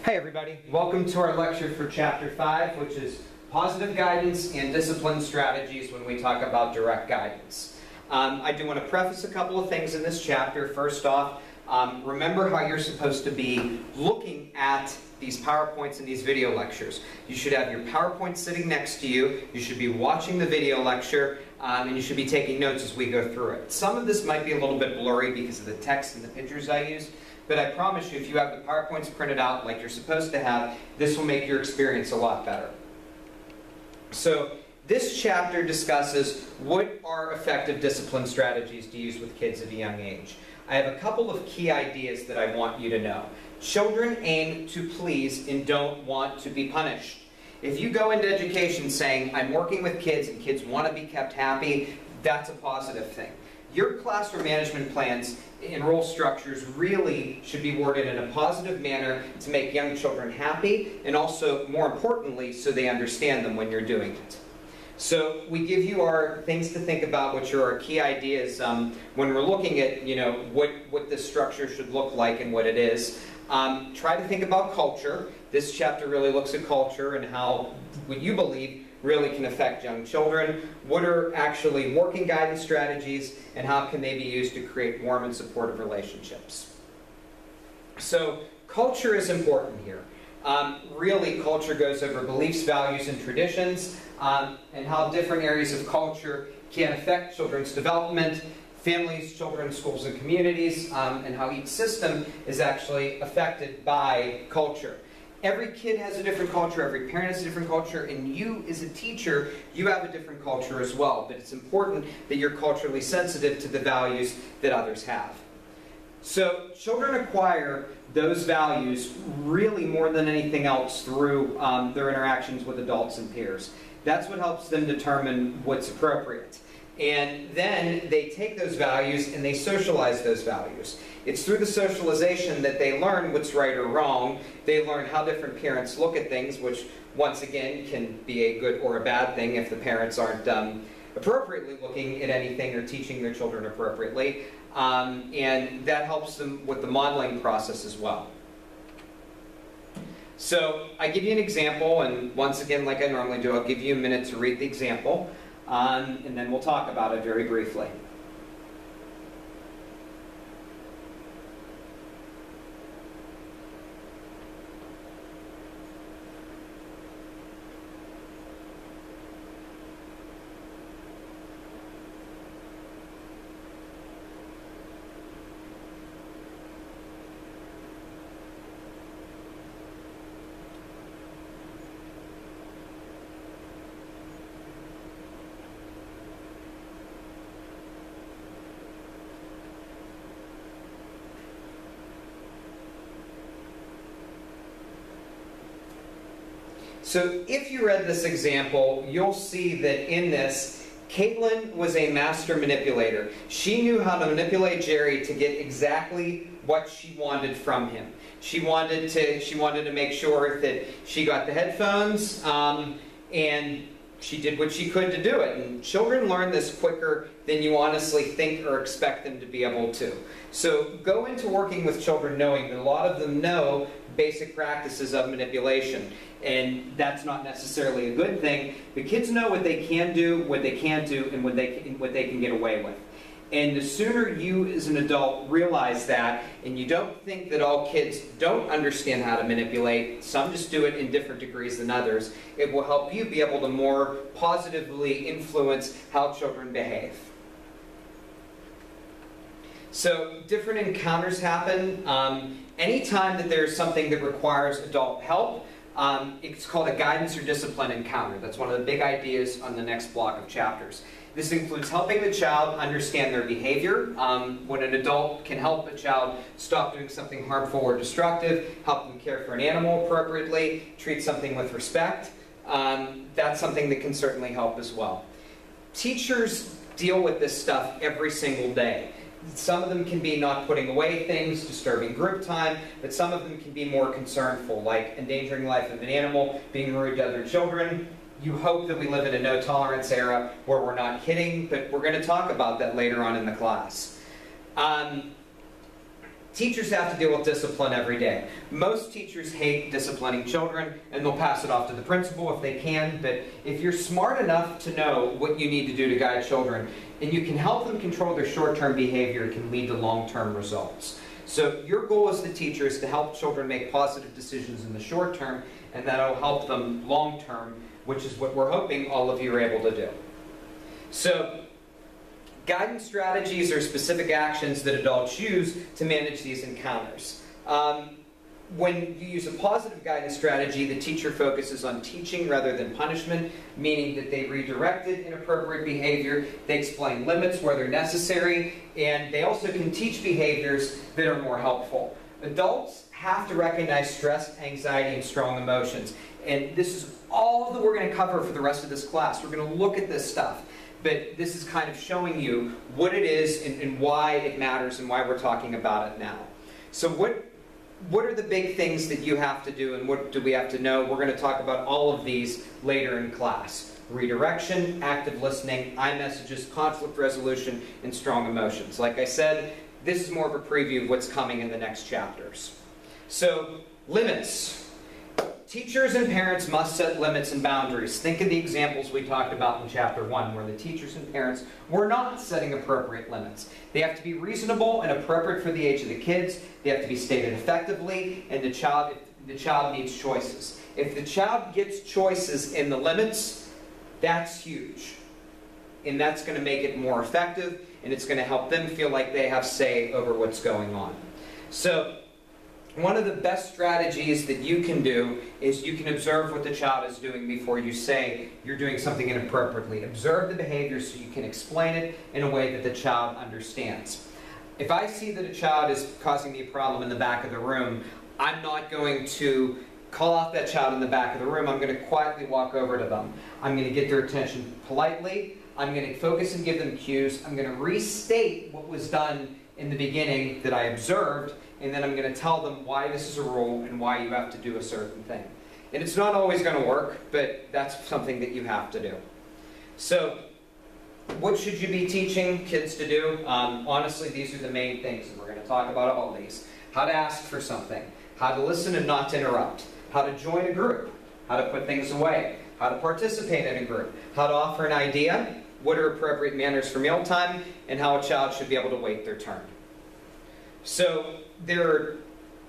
Hey everybody, welcome to our lecture for Chapter 5, which is Positive Guidance and Discipline Strategies when we talk about direct guidance. I do want to preface a couple of things in this chapter. First off, remember how you're supposed to be looking at these PowerPoints and these video lectures. You should have your PowerPoint sitting next to you, you should be watching the video lecture, and you should be taking notes as we go through it. Some of this might be a little bit blurry because of the text and the pictures I use, but I promise you if you have the PowerPoints printed out like you're supposed to have, this will make your experience a lot better. So this chapter discusses what are effective discipline strategies to use with kids at a young age. I have a couple of key ideas that I want you to know. Children aim to please and don't want to be punished. If you go into education saying, I'm working with kids and kids want to be kept happy, that's a positive thing. Your classroom management plans and role structures really should be worded in a positive manner to make young children happy and also, more importantly, so they understand them when you're doing it. So we give you our things to think about, which are our key ideas when we're looking at what this structure should look like and what it is. Try to think about culture. This chapter really looks at culture and how what you believe really can affect young children. What are actually working guidance strategies and how can they be used to create warm and supportive relationships? So culture is important here. Really, culture goes over beliefs, values, and traditions, and how different areas of culture can affect children's development, families, children, schools, and communities, and how each system is actually affected by culture. Every kid has a different culture, every parent has a different culture, and you as a teacher, you have a different culture as well. But it's important that you're culturally sensitive to the values that others have. So children acquire those values really more than anything else through their interactions with adults and peers. That's what helps them determine what's appropriate. And then they take those values and they socialize those values. It's through the socialization that they learn what's right or wrong. They learn how different parents look at things, which once again can be a good or a bad thing if the parents aren't appropriately looking at anything or teaching their children appropriately. And that helps them with the modeling process as well. So I give you an example, and once again, like I normally do, I'll give you a minute to read the example, and then we'll talk about it very briefly. So if you read this example, you'll see that in this, Caitlin was a master manipulator. She knew how to manipulate Jerry to get exactly what she wanted from him. She wanted to make sure that she got the headphones, and she did what she could to do it. And children learn this quicker than you honestly think or expect them to be able to. So go into working with children knowing that a lot of them know basic practices of manipulation. And that's not necessarily a good thing. The kids know what they can do, what they can't do, and what they can get away with. And the sooner you as an adult realize that, and you don't think that all kids don't understand how to manipulate, some just do it in different degrees than others, it will help you be able to more positively influence how children behave. So different encounters happen. Anytime that there's something that requires adult help, it's called a guidance or discipline encounter. That's one of the big ideas on the next block of chapters. This includes helping the child understand their behavior. When an adult can help a child stop doing something harmful or destructive, help them care for an animal appropriately, treat something with respect, that's something that can certainly help as well. Teachers deal with this stuff every single day. Some of them can be not putting away things, disturbing group time, but some of them can be more concernful, like endangering the life of an animal, being rude to other children. You hope that we live in a no-tolerance era where we're not hitting, but we're going to talk about that later on in the class. teachers have to deal with discipline every day. Most teachers hate disciplining children, and they'll pass it off to the principal if they can, but if you're smart enough to know what you need to do to guide children, and you can help them control their short-term behavior, it can lead to long-term results. So your goal as the teacher is to help children make positive decisions in the short term, and that'll help them long term, which is what we're hoping all of you are able to do. So guidance strategies are specific actions that adults use to manage these encounters. When you use a positive guidance strategy, the teacher focuses on teaching rather than punishment, meaning that they redirected inappropriate behavior, they explain limits where they're necessary, and they also can teach behaviors that are more helpful. Adults have to recognize stress, anxiety, and strong emotions. And this is all that we're going to cover for the rest of this class. We're going to look at this stuff. But this is kind of showing you what it is and why it matters and why we're talking about it now. So what are the big things that you have to do and what do we have to know? We're going to talk about all of these later in class. Redirection, active listening, iMessages, conflict resolution, and strong emotions. Like I said, this is more of a preview of what's coming in the next chapters. So, limits. Teachers and parents must set limits and boundaries. Think of the examples we talked about in Chapter 1, where the teachers and parents were not setting appropriate limits. They have to be reasonable and appropriate for the age of the kids. They have to be stated effectively, and the child needs choices. If the child gets choices in the limits, that's huge. And that's going to make it more effective, and it's going to help them feel like they have say over what's going on. So, one of the best strategies that you can do is you can observe what the child is doing before you say you're doing something inappropriately. Observe the behavior so you can explain it in a way that the child understands. If I see that a child is causing me a problem in the back of the room, I'm not going to call out that child in the back of the room. I'm going to quietly walk over to them. I'm going to get their attention politely. I'm going to focus and give them cues. I'm going to restate what was done in the beginning that I observed, and then I'm going to tell them why this is a rule and why you have to do a certain thing. And it's not always going to work, but that's something that you have to do. So, what should you be teaching kids to do? Honestly, these are the main things, and we're going to talk about all these. How to ask for something, how to listen and not to interrupt, how to join a group, how to put things away, how to participate in a group, how to offer an idea, what are appropriate manners for mealtime, and how a child should be able to wait their turn. So there are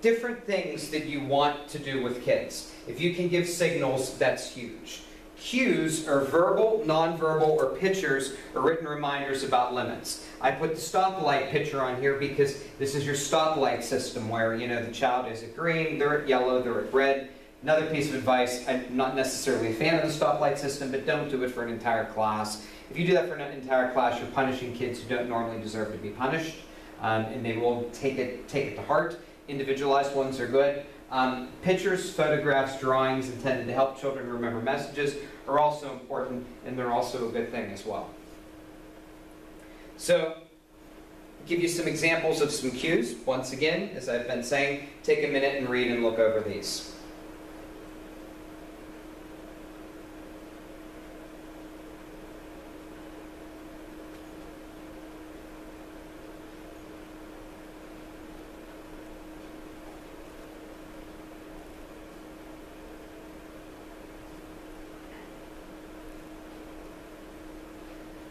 different things that you want to do with kids. If you can give signals, that's huge. Cues are verbal, nonverbal, or pictures or written reminders about limits. I put the stoplight picture on here because this is your stoplight system where, you know, the child is at green, they're at yellow, they're at red. Another piece of advice, I'm not necessarily a fan of the stoplight system, but don't do it for an entire class. If you do that for an entire class, you're punishing kids who don't normally deserve to be punished, and they will take it to heart. Individualized ones are good. Pictures, photographs, drawings intended to help children remember messages are also important, and they're also a good thing as well. So, give you some examples of some cues. Once again, as I've been saying, take a minute and read and look over these.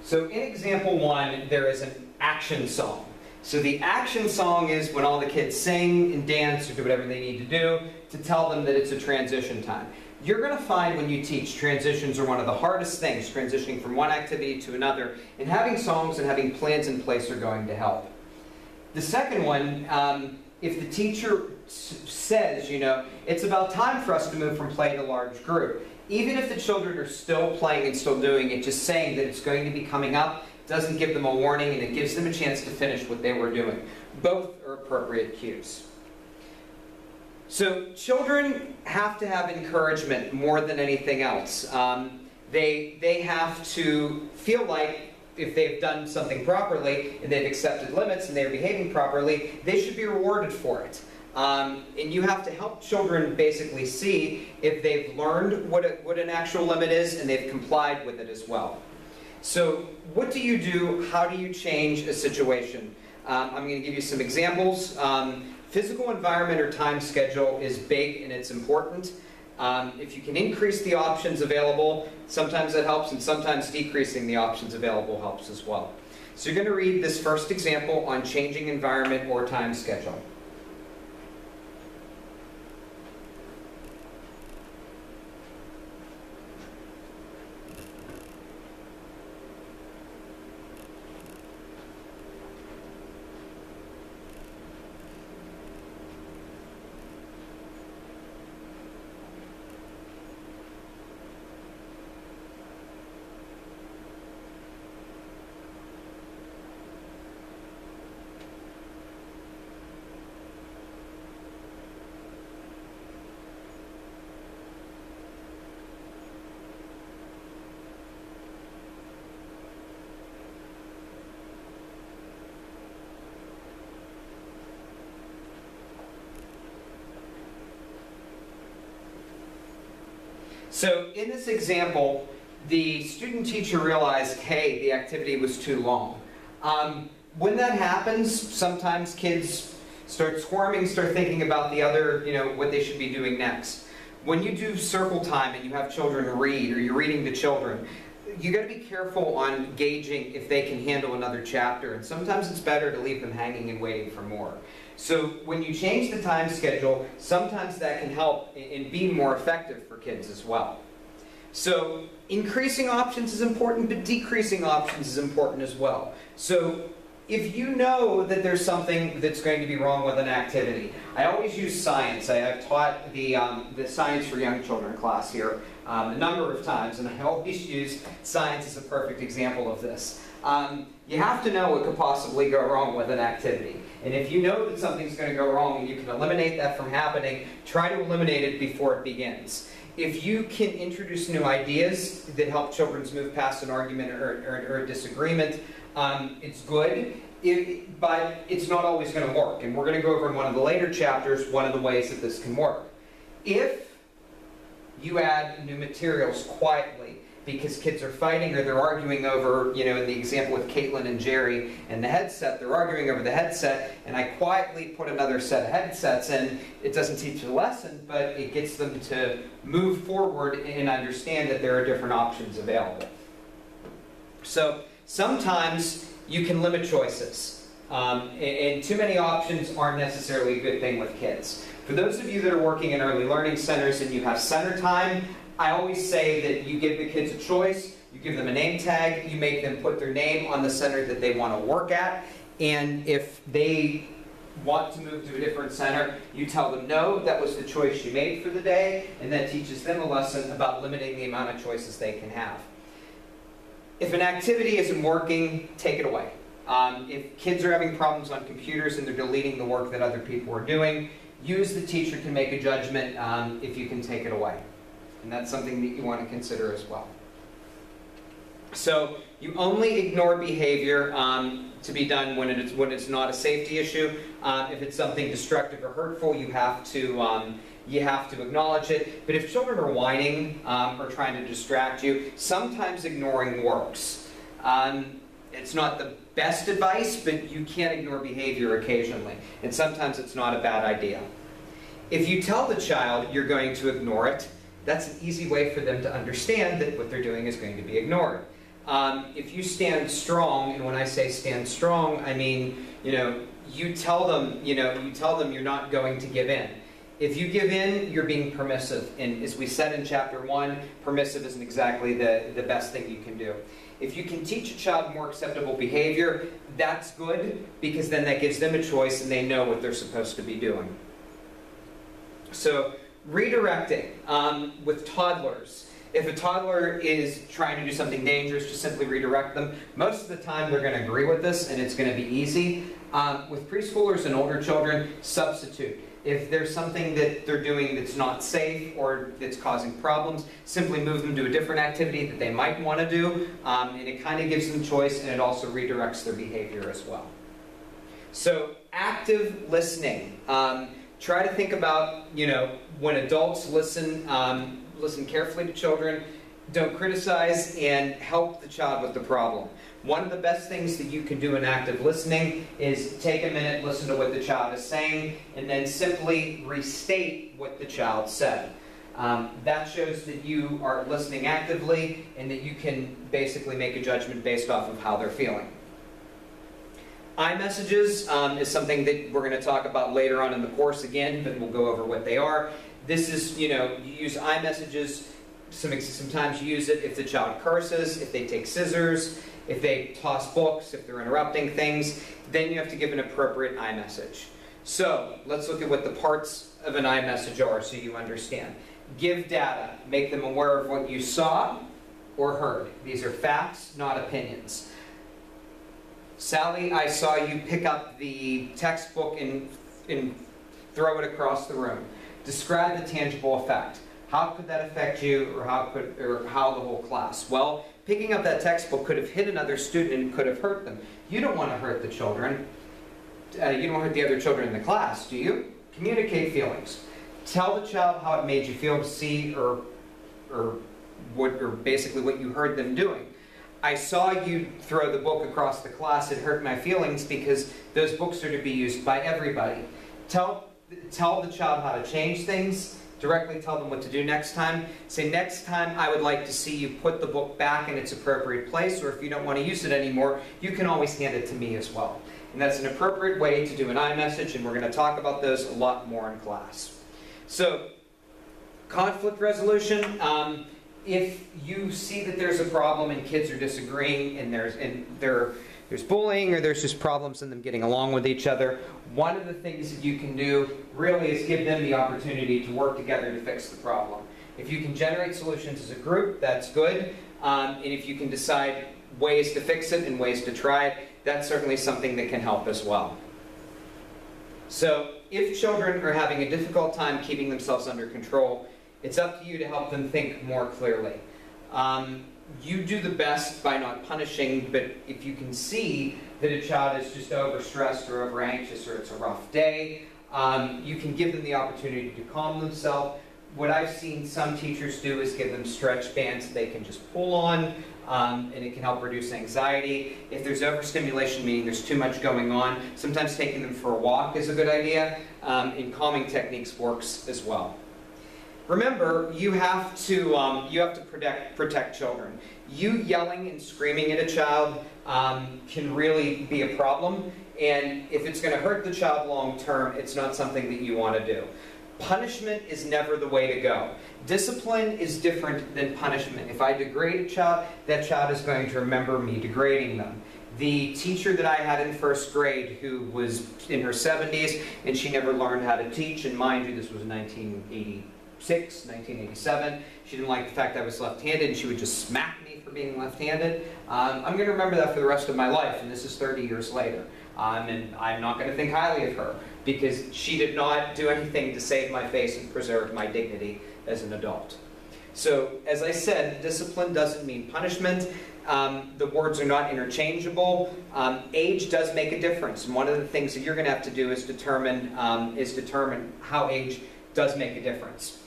So in example 1, there is an action song. So the action song is when all the kids sing and dance or do whatever they need to do to tell them that it's a transition time. You're going to find when you teach, transitions are one of the hardest things, transitioning from one activity to another, and having songs and having plans in place are going to help. The second one, if the teacher says, you know, it's about time for us to move from play to large group, even if the children are still playing and still doing it, just saying that it's going to be coming up doesn't give them a warning, and it gives them a chance to finish what they were doing. Both are appropriate cues. So children have to have encouragement more than anything else. They have to feel like if they've done something properly and they've accepted limits and they're behaving properly, they should be rewarded for it. And you have to help children basically see if they've learned what an actual limit is and they've complied with it as well. So what do you do? How do you change a situation? I'm going to give you some examples. Physical environment or time schedule is big and it's important. If you can increase the options available, sometimes that helps, and sometimes decreasing the options available helps as well. So you're going to read this first example on changing environment or time schedule. So in this example, the student teacher realized, hey, the activity was too long. When that happens, sometimes kids start squirming, start thinking about the other, what they should be doing next. When you do circle time and you have children read, or you're reading to children, you got to be careful on gauging if they can handle another chapter, and sometimes it's better to leave them hanging and waiting for more. So when you change the time schedule, sometimes that can help in being more effective for kids as well. So increasing options is important, but decreasing options is important as well. So if you know that there's something that's going to be wrong with an activity, I always use science. I've taught the Science for Young Children class here a number of times, and I always use science as a perfect example of this. You have to know what could possibly go wrong with an activity. And if you know that something's going to go wrong and you can eliminate that from happening, try to eliminate it before it begins. If you can introduce new ideas that help children move past an argument or a disagreement, it's good, but it's not always going to work. And we're going to go over in one of the later chapters one of the ways that this can work. If you add new materials quietly because kids are fighting or they're arguing over, in the example with Caitlin and Jerry and the headset, they're arguing over the headset, and I quietly put another set of headsets in, it doesn't teach the lesson, but it gets them to move forward and understand that there are different options available. So sometimes you can limit choices, and too many options aren't necessarily a good thing with kids. For those of you that are working in early learning centers and you have center time, I always say that you give the kids a choice, you give them a name tag, you make them put their name on the center that they want to work at, and if they want to move to a different center, you tell them no, that was the choice you made for the day, and that teaches them a lesson about limiting the amount of choices they can have. If an activity isn't working, take it away. If kids are having problems on computers and they're deleting the work that other people are doing, use the teacher to make a judgment if you can take it away. And that's something that you want to consider as well. So you only ignore behavior to be done when it's not a safety issue. If it's something destructive or hurtful, you have to acknowledge it. But if children are whining or trying to distract you, sometimes ignoring works. It's not the best advice, but you can't ignore behavior occasionally. And sometimes it's not a bad idea. If you tell the child you're going to ignore it, that's an easy way for them to understand that what they're doing is going to be ignored. If you stand strong, and when I say stand strong, I mean, you tell them you're not going to give in. If you give in, you're being permissive. And as we said in chapter 1, permissive isn't exactly the best thing you can do. If you can teach a child more acceptable behavior, that's good, because then that gives them a choice and they know what they're supposed to be doing. So, redirecting with toddlers. If a toddler is trying to do something dangerous, just simply redirect them. Most of the time they're going to agree with this and it's going to be easy. With preschoolers and older children, substitute. If there's something that they're doing that's not safe or that's causing problems, simply move them to a different activity that they might want to do, and it kind of gives them choice, and it also redirects their behavior as well. So, active listening. Try to think about, when adults listen carefully to children, Don't criticize, and help the child with the problem. One of the best things that you can do in active listening is take a minute, listen to what the child is saying, and then simply restate what the child said. That shows that you are listening actively and that you can basically make a judgment based off of how they're feeling. iMessages is something that we're going to talk about later on in the course again, but we'll go over what they are. This is, you use iMessages. Sometimes you use it if the child curses, if they take scissors, if they toss books, if they're interrupting things. Then you have to give an appropriate iMessage. So let's look at what the parts of an iMessage are so you understand. Give data. Make them aware of what you saw or heard. These are facts, not opinions. Sally, I saw you pick up the textbook and throw it across the room. Describe the tangible effect. How could that affect you, or how the whole class? Well, picking up that textbook could have hit another student and could have hurt them. You don't want to hurt the children. You don't want to hurt the other children in the class, do you? Communicate feelings. Tell the child how it made you feel to see or basically what you heard them doing. I saw you throw the book across the class. It hurt my feelings because those books are to be used by everybody. Tell the child how to change things. Directly tell them what to do next time. Say, next time I would like to see you put the book back in its appropriate place, or if you don't want to use it anymore, you can always hand it to me as well. And that's an appropriate way to do an iMessage, and we're going to talk about those a lot more in class. So, conflict resolution. If you see that there's a problem and kids are disagreeing and there's bullying or there's just problems in them getting along with each other, one of the things that you can do really is give them the opportunity to work together to fix the problem. If you can generate solutions as a group, that's good. And if you can decide ways to fix it and ways to try it, that's certainly something that can help as well. So if children are having a difficult time keeping themselves under control, it's up to you to help them think more clearly. You do the best by not punishing, but if you can see that a child is just overstressed or overanxious or it's a rough day, you can give them the opportunity to calm themselves. What I've seen some teachers do is give them stretch bands that they can just pull on, and it can help reduce anxiety. If there's overstimulation, meaning there's too much going on, sometimes taking them for a walk is a good idea, and calming techniques works as well. Remember, you have to protect children. You yelling and screaming at a child can really be a problem, and if it's going to hurt the child long term, it's not something that you want to do. Punishment is never the way to go. Discipline is different than punishment. If I degrade a child, that child is going to remember me degrading them. The teacher that I had in first grade, who was in her 70s, and she never learned how to teach, and mind you, this was 1987. She didn't like the fact that I was left-handed, and she would just smack me for being left-handed. I'm going to remember that for the rest of my life, and this is 30 years later. And I'm not going to think highly of her, because she did not do anything to save my face and preserve my dignity as an adult. So, as I said, discipline doesn't mean punishment. The words are not interchangeable. Age does make a difference, and one of the things that you're going to have to do is determine how age does make a difference.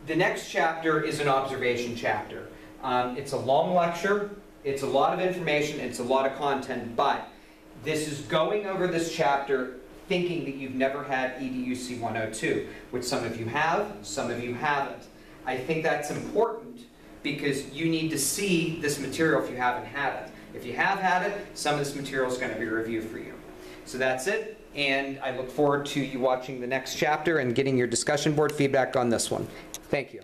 The next chapter is an observation chapter. It's a long lecture, it's a lot of information, it's a lot of content, but this is going over this chapter thinking that you've never had EDUC 102, which some of you have, some of you haven't. I think that's important because you need to see this material if you haven't had it. If you have had it, some of this material is going to be reviewed for you. So that's it. And I look forward to you watching the next chapter and getting your discussion board feedback on this one. Thank you.